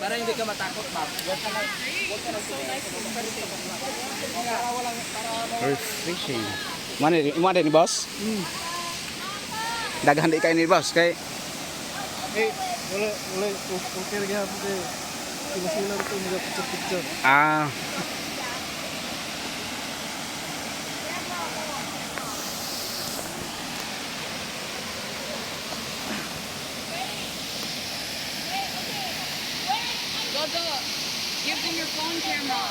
Para hindi ka matakot, ma'am. Huwag ka lang. So nice. Earth fishing. Mana ni boss? Daghan di kayo ni boss kay Wala okay lagi hapon kay sila ito nila picture. Gogo, give them your phone camera.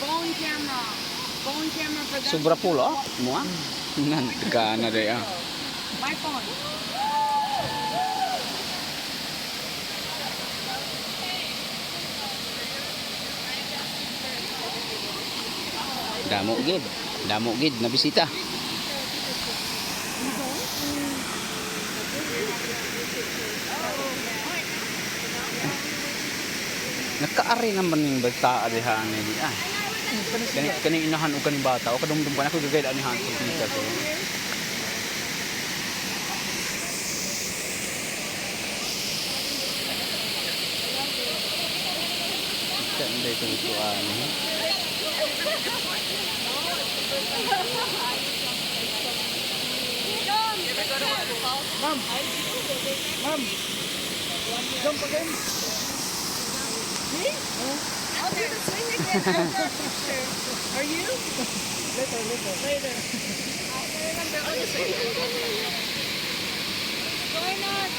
Phone camera. Phone camera for them. sobra pulo mo ah. Nan ka na day ah. My phone. Damo gid na bisita. Nagkaari naman yung bata adihan ni di ah. Kani inahan o kani bata o kadumdum pa na ko gagayad anihan ko kita so. Kanda ito tuan. Ma'am. Jump again. I'll do the swing again after a picture. Are you? Later. I'll just swing again. Why not?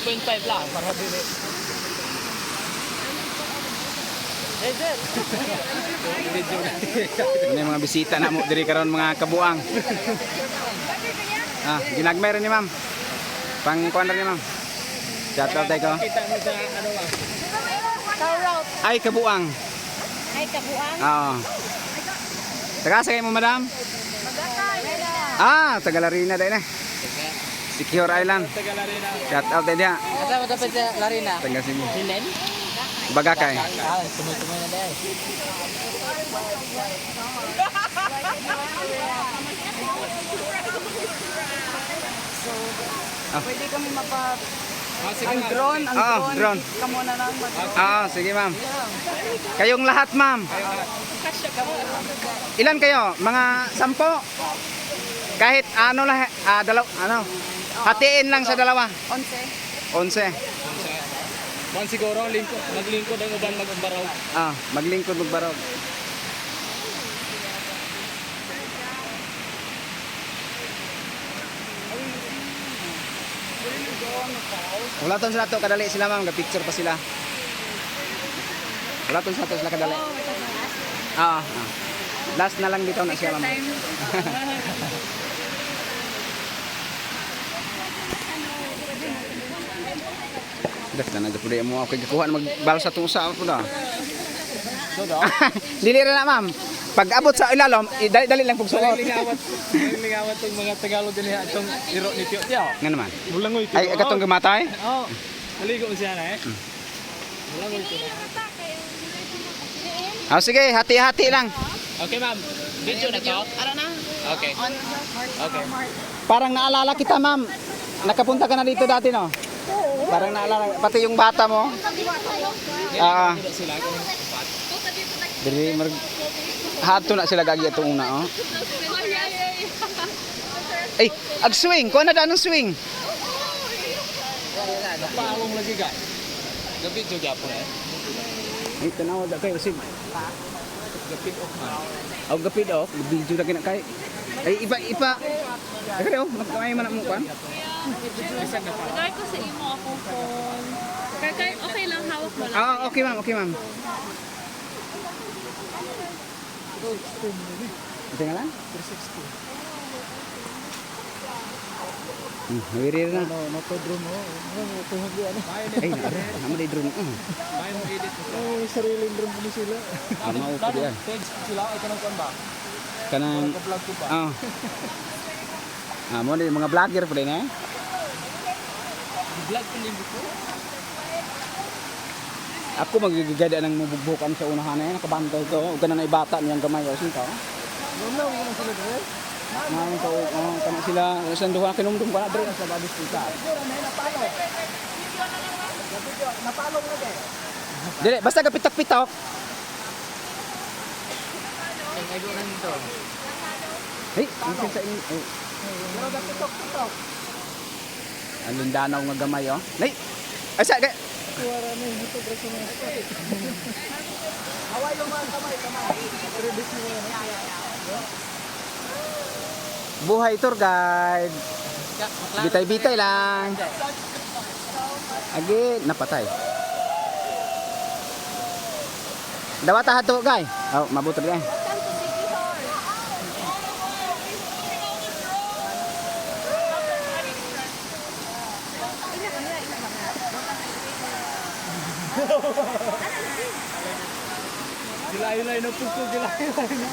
$2.5 lang para dili. Ini mga bisita na mo diri karon mga kabuang. Ginagmay rin ni ma'am. Pang kuan rin ni ma'am. Shout out tayo ko. Kita mo sa ano ba? Ay kabuang. Ay, kabuang. Oo. Taga sa mo madam? Taga Larina dai na. Secure Island. Taga-Larina. Shout out tayo dia. Asa mo dapat sa Larina? Taga sini. Hinen? Bagakay. Tumoy-tumoy na dai. Pwede kami mapa... Sige, Ang drone, drone. Ka muna lang. Sige ma'am. Kayong lahat ma'am. Ilan kayo? Mga 10? Kahit ano lah, hatiin lang sa dalawa. 11. Man siguro naglingkod ang uban magbaraw. Maglingkod magbaraw. Wala ton sila to kadali sila ma'am, ga-picture pa sila. Wala ton sila kadali. Last na lang dito na siya ma'am. Das na nagpude mo ako gikuha magbal sa tusa po da. Dili ra na ma'am. Pag abot sa ilalom, dali lang pugsuot. Lingawat tong mga Tagalog dinhi atong iro ni Tio. Nga naman. Bulangoy Tio. Ay katong gamatay? Oo. Naligo siya na Bulangoy Tio. Sige, hati-hati lang. Okay, ma'am. Video na to? Ano na? Okay. Okay. Parang naalala kita ma'am. Nakapunta ka na dito dati no? Parang naalala, pati yung bata mo. Sila Dili mag hato na sila gagi atong una oh. Ay, ag-swing, kuha na da ng swing. Paawong lagi guys. Gabi jo gyapon Ay, tanaw da kayo sig. Gapit off man. Gapid oh, video na kina kay. Ay ipa. Kaya oh, magkamay man mo kuan. Lagay ko sa imo akong phone. Kaya okay lang, hawak mo lang. Okay ma'am, okay ma'am. Ito nga lang? 360. Nawirir na. Drone mo. Ay, naman ay drone. May mo edit mo. Sariling drone mo sila. Maupo diyan. Page sila ay kanang kuan ba? Kanang Vlog ko pa. mo di mga vlogger pa din eh. Vlog ko limbo ko. Ako magigigada ng mubugbukan sa unahan na yan. Nakabantay ko. Huwag ka na naibata niyang gamay. O, sinta. Mamlaw ko na sila dre. Ngayon ko, kami sila. Saan doon kinumdum ko na. Dre, sa babis kita. Napalong na kay. Dili, basta kapitak-pitak. Ay, go na nito. Hey, ang sa inyo. Oh. Pero dapitok-pitok. Ang lindanaw nga gamay, oh. Nay! Asa, kay... Kuwara na yung ito dre sa mga spot. Haway yung mga kamay. Release mo na. Buhay tour guide. Bitay-bitay lang. Agi, napatay. Dawat hato, guy. Oh, mabuto guy. Gilayo-layo na puso, gilayo-layo na.